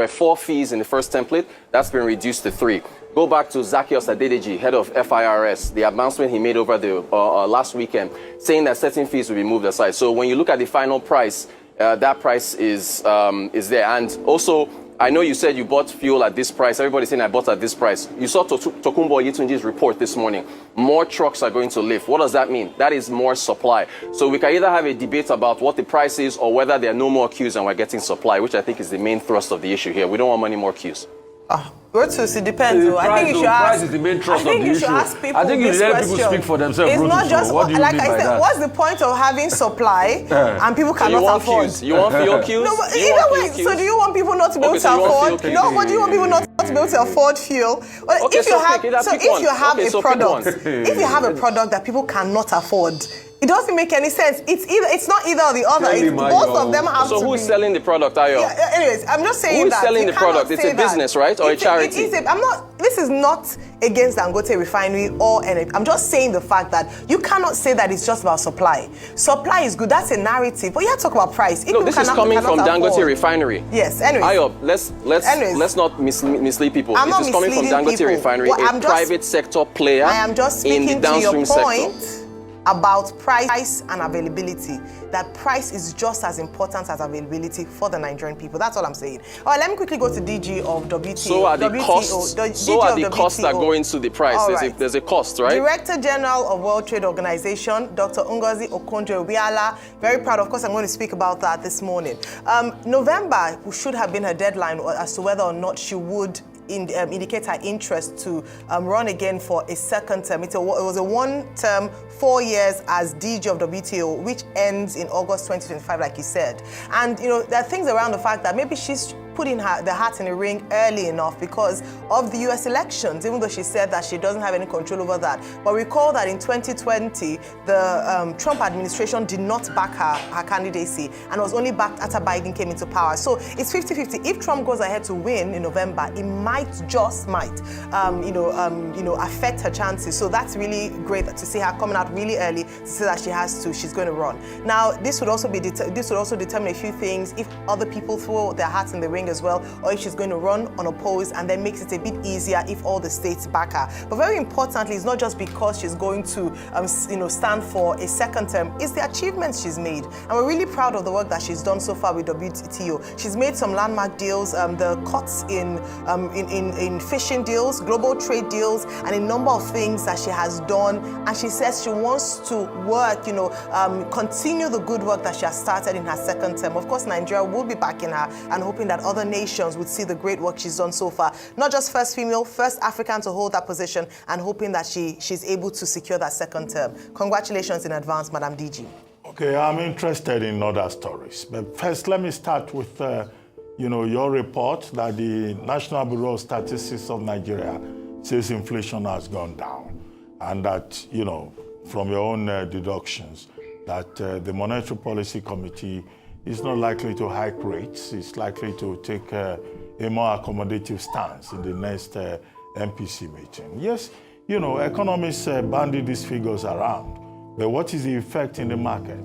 were 4 fees in the first template. That's been reduced to 3. Go back to Zacchaeus Adedeji, head of FIRS, the announcement he made over the last weekend, saying that certain fees will be moved aside. So when you look at the final price, that price is there. And also, I know you said you bought fuel at this price. Everybody's saying I bought at this price. You saw Tokunbo Yetunji's report this morning. More trucks are going to lift. What does that mean? That is more supply. So we can either have a debate about what the price is or whether there are no more queues and we're getting supply, which I think is the main thrust of the issue here. We don't want many more queues. It depends. I think you should ask. Price is the main thrust of the issue. I think you should let people speak for themselves. It's not just what do you like mean I by said. that? What's the point of having supply and people cannot afford? Queues? You want fuel queues? No, but either way. So do you want people not to be able to afford? No, but do you want people not to be able to afford fuel? Well, Okay, if you have a product that people cannot afford, it doesn't make any sense. It's not either or the other. Both of them have to be. So who's selling the product, Ayo? Yeah, anyways, I'm just saying that. Who's selling the product? It's a business, right? Or a charity? This is not against Dangote Refinery or anything. I'm just saying the fact that you cannot say that it's just about supply. Supply is good. That's a narrative. But you have to talk about price. No, this is coming from Dangote Refinery. Yes, anyway. Ayo, let's not mislead people. This is coming from Dangote Refinery, a private sector player. I am just speaking in the downstream to your point sector. About price and availability. That price is just as important as availability for the Nigerian people. That's all I'm saying. All right, let me quickly go to DG of WTO. So are the costs. That go into the price. There's a cost, right? Director General of World Trade Organization, Dr. Ngozi Okonjo-Iweala. Very proud. Of course, I'm going to speak about that this morning. November should have been her deadline as to whether or not she would indicate her interest to run again for a second term. It was a one-term, 4 years as DG of WTO, which ends in August 2025, like you said. And, there are things around the fact that maybe she's putting the hat in the ring early enough because of the U.S. elections, even though she said that she doesn't have any control over that. But recall that in 2020, the Trump administration did not back her candidacy and was only backed after Biden came into power. So it's 50-50. If Trump goes ahead to win in November, it might affect her chances. So that's really great to see her coming out really early to say that she's going to run. Now, this would also determine a few things if other people throw their hats in the ring as well, or if she's going to run unopposed, and then makes it a bit easier if all the states back her. But very importantly, it's not just because she's going to stand for a second term, it's the achievements she's made. And we're really proud of the work that she's done so far with WTO. She's made some landmark deals, the cuts in fishing deals, global trade deals, and a number of things that she has done. And she says she wants to work, continue the good work that she has started in her second term. Of course, Nigeria will be backing her and hoping that other nations would see the great work she's done so far. Not just first female, first African to hold that position, and hoping that she's able to secure that second term. Congratulations in advance, Madam DG. Okay, I'm interested in other stories. But first, let me start with your report that the National Bureau of Statistics of Nigeria says inflation has gone down, and that, from your own deductions, that the Monetary Policy Committee is not likely to hike rates. It's likely to take a more accommodative stance in the next MPC meeting. Yes, economists bandy these figures around, but what is the effect in the market?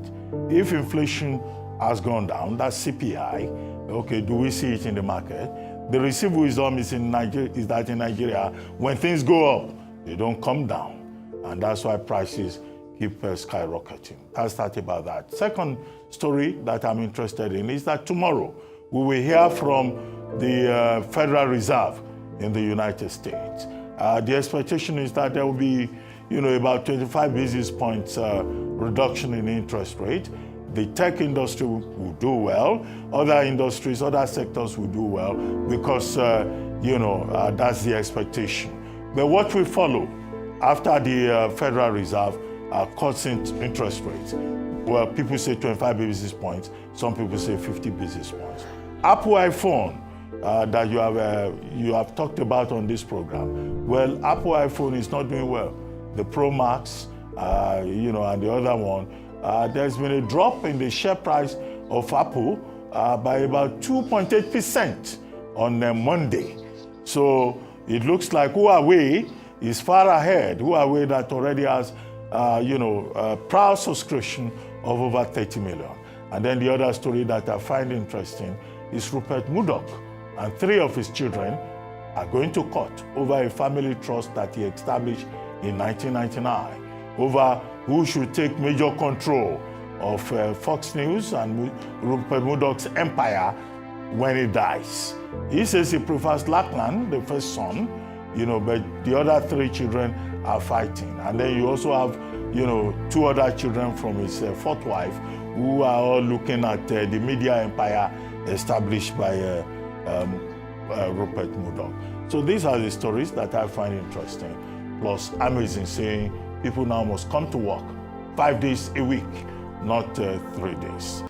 If inflation has gone down, that's CPI, okay, do we see it in the market? The received wisdom is that in Nigeria, when things go up, they don't come down. And that's why prices keep skyrocketing. That's that about that. Second story that I'm interested in is that tomorrow we will hear from the Federal Reserve in the United States. The expectation is that there will be, about 25 basis points reduction in interest rate. The tech industry will do well. Other industries, other sectors will do well because, that's the expectation. But what will follow after the Federal Reserve cuts in interest rates? Well, people say 25 basis points. Some people say 50 basis points. Apple iPhone that you have talked about on this program. Well, Apple iPhone is not doing well. The Pro Max, and the other one, there's been a drop in the share price of Apple by about 2.8% on Monday. So it looks like Huawei is far ahead. Huawei that already has, a proud subscription of over 30 million. And then the other story that I find interesting is Rupert Murdoch, and 3 of his children are going to court over a family trust that he established in 1999, over who should take major control of Fox News and Rupert Murdoch's empire when he dies. He says he prefers Lachlan, the first son, but the other 3 children are fighting. And then you also have, 2 other children from his 4th wife who are all looking at the media empire established by Rupert Murdoch. So these are the stories that I find interesting. Plus, amazing saying people now must come to work 5 days a week, not 3 days.